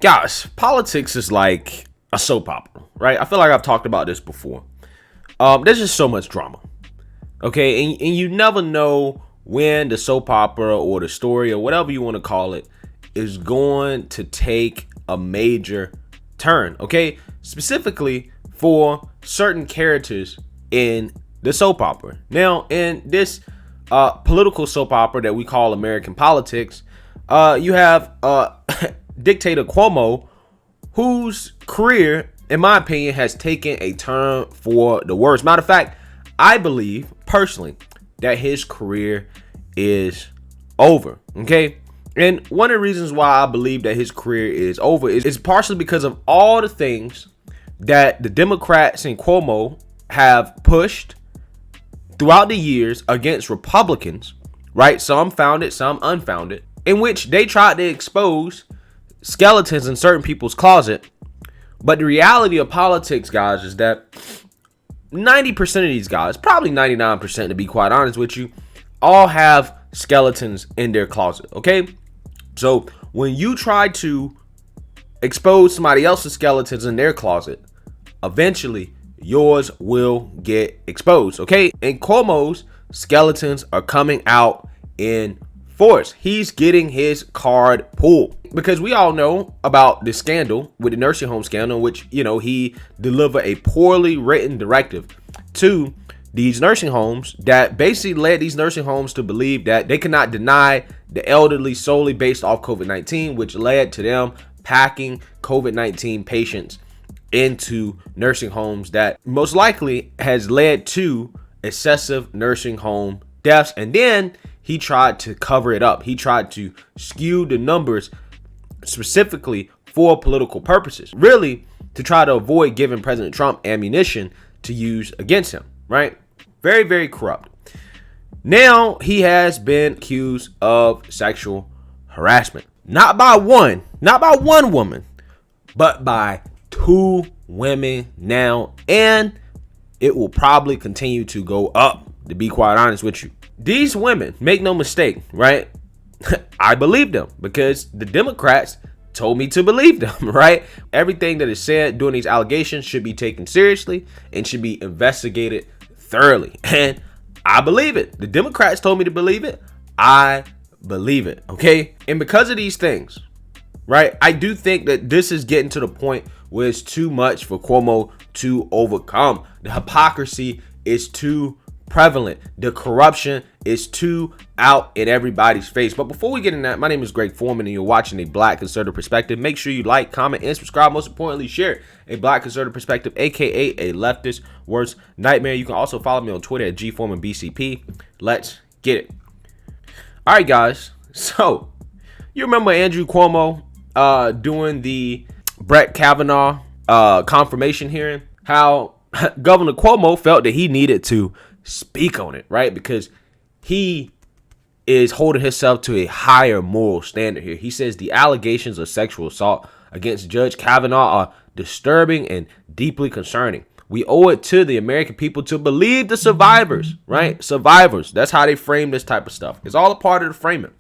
Guys, politics is like a soap opera, right? I feel like I've talked about this before. There's just so much drama, okay? And you never know when the soap opera or the story or whatever you want to call it is going to take a major turn, okay? Specifically for certain characters in the soap opera. Now, in this political soap opera that we call American politics, you have dictator Cuomo, whose career, in my opinion, has taken a turn for the worse. Matter of fact, I believe personally that his career is over. Okay. And one of the reasons why I believe that his career is over is partially because of all the things that the Democrats and Cuomo have pushed throughout the years against Republicans, right? Some founded, some unfounded, in which they tried to expose skeletons in certain people's closet. But the reality of politics, guys, is that 90% of these guys, probably 99% to be quite honest with you, all have skeletons in their closet, okay? So when you try to expose somebody else's skeletons in their closet, eventually yours will get exposed, okay? And Cuomo's skeletons are coming out in force. He's getting his card pulled because we all know about the scandal with the nursing home scandal, in which, you know, he delivered a poorly written directive to these nursing homes that basically led these nursing homes to believe that they could not deny the elderly solely based off COVID-19, which led to them packing COVID-19 patients into nursing homes that most likely has led to excessive nursing home deaths. And then he tried to cover it up. He tried to skew the numbers specifically for political purposes, really to try to avoid giving President Trump ammunition to use against him, right? Very, very corrupt. Now he has been accused of sexual harassment, not by one woman, but by 2 women now, and it will probably continue to go up, to be quite honest with you. These women, make no mistake, right? I believe them because the Democrats told me to believe them, right? Everything that is said during these allegations should be taken seriously and should be investigated thoroughly. And I believe it. The Democrats told me to believe it. I believe it, okay? And because of these things, right, I do think that this is getting to the point where it's too much for Cuomo to overcome. The hypocrisy is too prevalent. The corruption is too out in everybody's face. But before we get in that, my name is Greg Foreman and you're watching A Black Conservative Perspective. Make sure you like, comment, and subscribe. Most importantly, share A Black Conservative Perspective, aka a leftist worst nightmare. You can also follow me on Twitter at GForemanBCP. Let's get it. All right, guys. So you remember Andrew Cuomo doing the Brett Kavanaugh confirmation hearing? How Governor Cuomo felt that he needed to speak on it, right? Because he is holding himself to a higher moral standard here. He says the allegations of sexual assault against Judge Kavanaugh are disturbing and deeply concerning. We owe it to the American people to believe the survivors, right? Survivors. That's how they frame this type of stuff. It's all a part of the framing.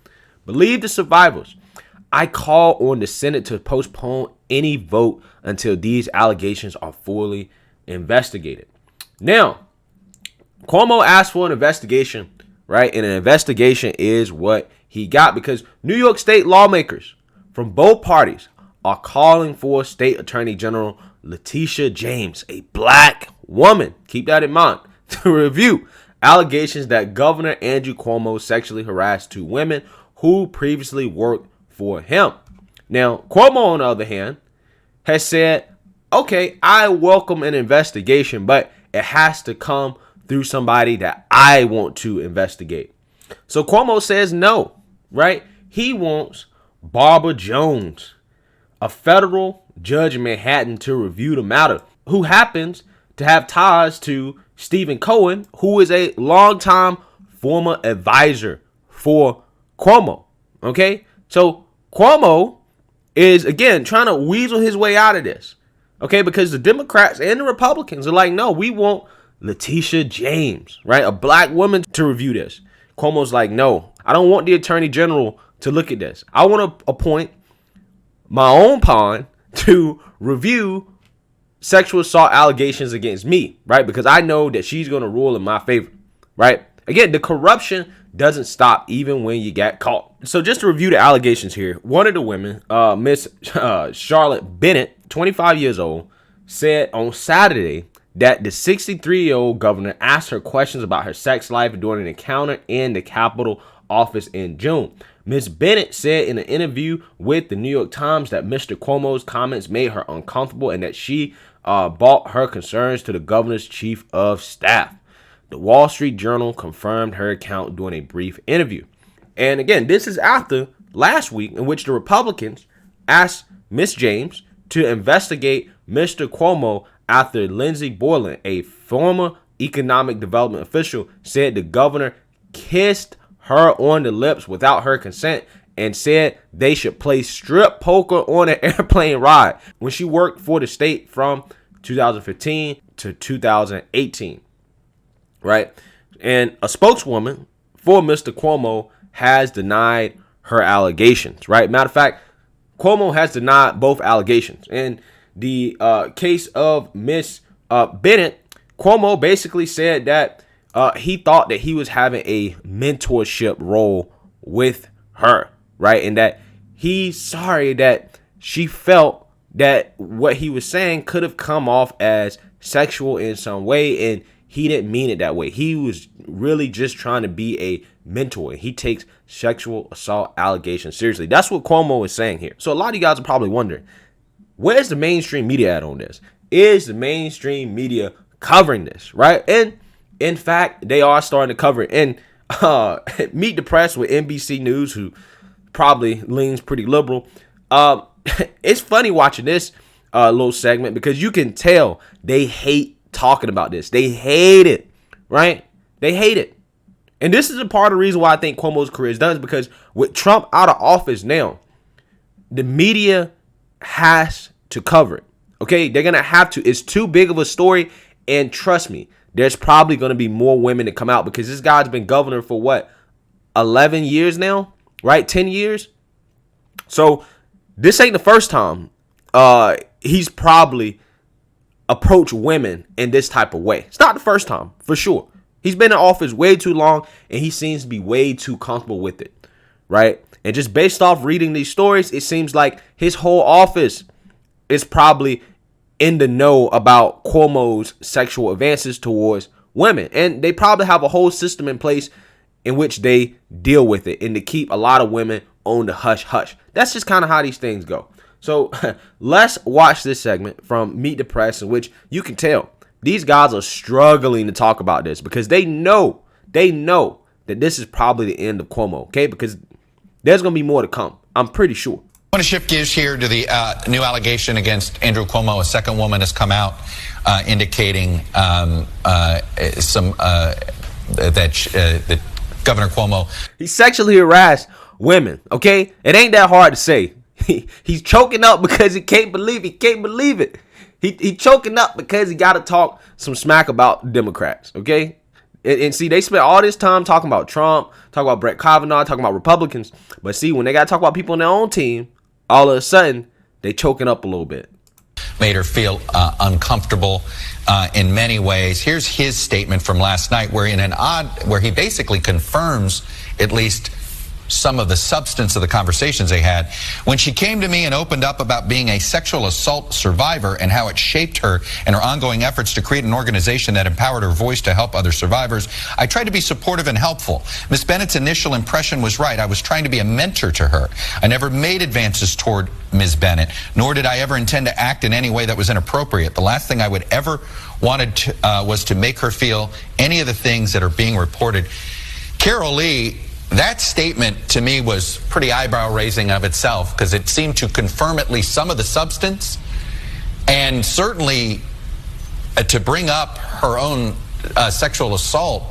Believe the survivors. I call on the Senate to postpone any vote until these allegations are fully investigated. Now, Cuomo asked for an investigation, right? And an investigation is what he got because New York State lawmakers from both parties are calling for State Attorney General Letitia James, a black woman, keep that in mind, to review allegations that Governor Andrew Cuomo sexually harassed 2 women who previously worked for him. Now, Cuomo, on the other hand, has said, okay, I welcome an investigation, but it has to come through somebody that I want to investigate. So Cuomo says no, right? He wants Barbara Jones, a federal judge in Manhattan, to review the matter, who happens to have ties to Stephen Cohen, who is a longtime former advisor for Cuomo. Okay, so Cuomo is, again, trying to weasel his way out of this. Okay, because the Democrats and the Republicans are like, no, we want Letitia James, right? A black woman to review this. Cuomo's like, no, I don't want the Attorney General to look at this. I want to appoint my own pond to review sexual assault allegations against me, right? Because I know that she's going to rule in my favor, right? Again, the corruption doesn't stop even when you get caught. So just to review the allegations here, one of the women, Miss Charlotte Bennett, 25 years old, said on Saturday that the 63-year-old governor asked her questions about her sex life during an encounter in the Capitol office in June. Ms. Bennett said in an interview with the New York Times that Mr. Cuomo's comments made her uncomfortable and that she brought her concerns to the governor's chief of staff. The Wall Street Journal confirmed her account during a brief interview. And again, this is after last week in which the Republicans asked Ms. James to investigate Mr. Cuomo after Lindsey Boylan, a former economic development official, said the governor kissed her on the lips without her consent and said they should play strip poker on an airplane ride when she worked for the state from 2015 to 2018. Right? And a spokeswoman for Mr. Cuomo has denied her allegations. Right? Matter of fact, Cuomo has denied both allegations. In the case of Miss Bennett, Cuomo basically said that he thought that he was having a mentorship role with her, right? And that he's sorry that she felt that what he was saying could have come off as sexual in some way, and he didn't mean it that way. He was really just trying to be a mentor. He takes sexual assault allegations seriously. That's what Cuomo is saying here. So a lot of you guys are probably wondering, where's the mainstream media at on this? Is the mainstream media covering this, right? And in fact, they are starting to cover it. And Meet the Press with NBC News, who probably leans pretty liberal. It's funny watching this little segment because you can tell they hate talking about this. They hate it, right? They hate it. And this is a part of the reason why I think Cuomo's career is done, is because with Trump out of office now, the media has to cover it. Okay, they're going to have to. It's too big of a story. And trust me, there's probably going to be more women that come out because this guy's been governor for what, 11 years now, right? 10 years. So this ain't the first time he's probably approached women in this type of way. It's not the first time, for sure. He's been in office way too long and he seems to be way too comfortable with it, right? And just based off reading these stories, it seems like his whole office is probably in the know about Cuomo's sexual advances towards women. And they probably have a whole system in place in which they deal with it and to keep a lot of women on the hush hush. That's just kind of how these things go. So let's watch this segment from Meet the Press, in which you can tell these guys are struggling to talk about this because they know that this is probably the end of Cuomo, okay? Because there's going to be more to come. I'm pretty sure. I want to shift gears here to the new allegation against Andrew Cuomo. A second woman has come out indicating that Governor Cuomo, he sexually harassed women. Okay, it ain't that hard to say. He's choking up because he can't believe it. He choking up because he got to talk some smack about Democrats. Okay. And see, they spent all this time talking about Trump, talking about Brett Kavanaugh, talking about Republicans. But see, when they got to talk about people on their own team, all of a sudden, they choking up a little bit. Made her feel uncomfortable in many ways. Here's his statement from last night, where he basically confirms at least some of the substance of the conversations they had. When she came to me and opened up about being a sexual assault survivor and how it shaped her and her ongoing efforts to create an organization that empowered her voice to help other survivors, I tried to be supportive and helpful. Ms. Bennett's initial impression was right. I was trying to be a mentor to her. I never made advances toward Ms. Bennett, nor did I ever intend to act in any way that was inappropriate. The last thing I would ever wanted to, was to make her feel any of the things that are being reported. Carol Lee, that statement to me was pretty eyebrow raising of itself, because it seemed to confirm at least some of the substance, and certainly to bring up her own sexual assault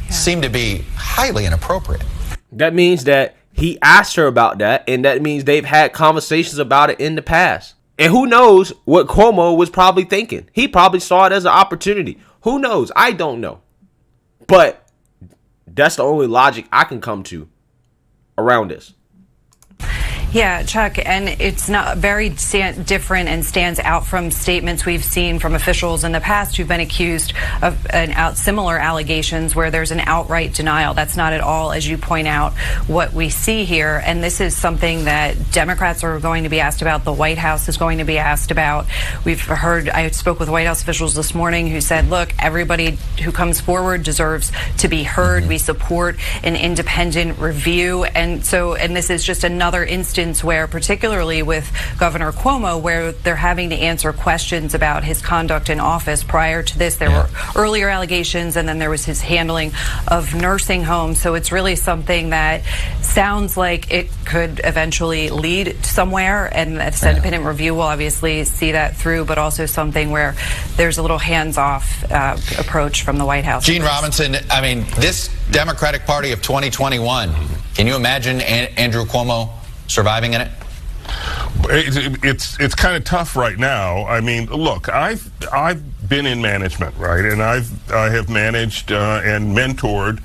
seemed to be highly inappropriate. That means that he asked her about that, and that means they've had conversations about it in the past. And who knows what Cuomo was probably thinking. He probably saw it as an opportunity. Who knows? I don't know. But that's the only logic I can come to around this. Yeah, Chuck, and it's not very different and stands out from statements we've seen from officials in the past who've been accused of similar allegations where there's an outright denial. That's not at all, as you point out, what we see here. And this is something that Democrats are going to be asked about. The White House is going to be asked about. We've heard, I spoke with White House officials this morning who said, look, everybody who comes forward deserves to be heard. We support an independent review. And this is just another instance where, particularly with Governor Cuomo, where they're having to answer questions about his conduct in office. Prior to this, there were earlier allegations, and then there was his handling of nursing homes. So it's really something that sounds like it could eventually lead somewhere, and this independent review will obviously see that through, but also something where there's a little hands-off approach from the White House. Gene Robinson, I mean, this Democratic Party of 2021, can you imagine Andrew Cuomo surviving in it? It's kind of tough right now. I mean, look, I've been in management, right, and I have managed and mentored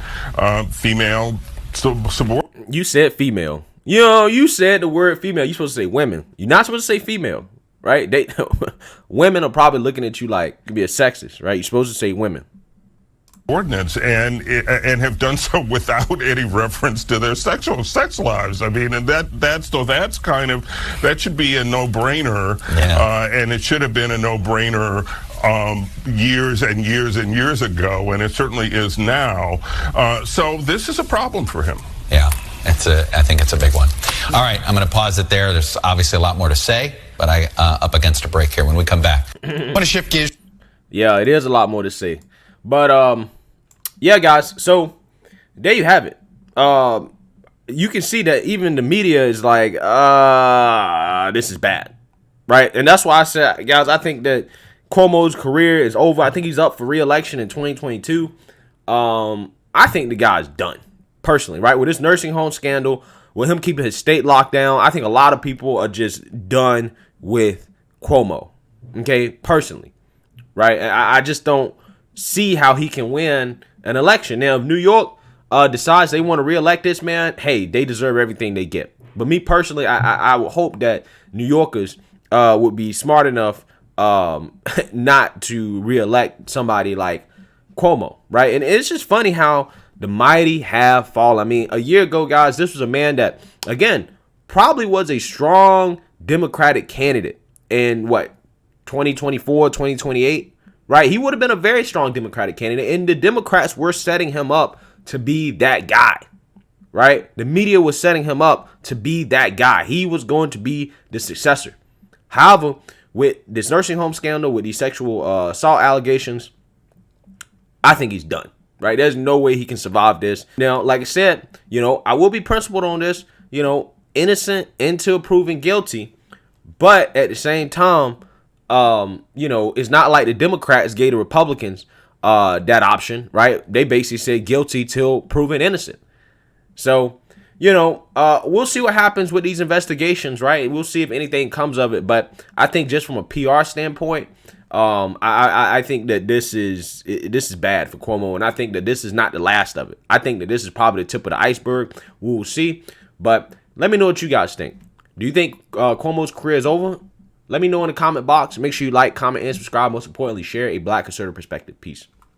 female subordinates. You said female. You said the word female. You're supposed to say women. You're not supposed to say female, right? Women are probably looking at you like you be a sexist, right? You're supposed to say women. Ordinance and have done so without any reference to their sex lives. I mean, and that should be a no-brainer, and it should have been a no-brainer years and years and years ago, and it certainly is now. So this is a problem for him. Yeah, I think it's a big one. All right, I'm going to pause it there. There's obviously a lot more to say, but I up against a break here. When we come back, I want to shift gears. Yeah, it is a lot more to say. But, yeah, guys, so there you have it. You can see that even the media is like, this is bad, right? And that's why I said, guys, I think that Cuomo's career is over. I think he's up for re-election in 2022. I think the guy's done, personally, right? With this nursing home scandal, with him keeping his state locked down, I think a lot of people are just done with Cuomo, okay, personally, right? I just don't see how he can win an election. Now, if New York decides they want to reelect this man, hey, they deserve everything they get. But me personally, I would hope that New Yorkers would be smart enough not to reelect somebody like Cuomo, right? And it's just funny how the mighty have fallen. I mean, a year ago, guys, this was a man that, again, probably was a strong Democratic candidate in 2024, 2028. Right, he would have been a very strong Democratic candidate, and the Democrats were setting him up to be that guy, right? The media was setting him up to be that guy. He was going to be the successor. However, with this nursing home scandal, with these sexual assault allegations, I think he's done, right? There's no way he can survive this. Now, like I said, I will be principled on this, innocent until proven guilty, but at the same time, it's not like the Democrats gave the Republicans that option, right? They basically said guilty till proven innocent. So, we'll see what happens with these investigations, right? We'll see if anything comes of it. But I think just from a PR standpoint, I think that this is bad for Cuomo, and I think that this is not the last of it. I think that this is probably the tip of the iceberg. We'll see. But let me know what you guys think. Do you think Cuomo's career is over? Let me know in the comment box. Make sure you like, comment, and subscribe. Most importantly, share a Black conservative perspective. Peace.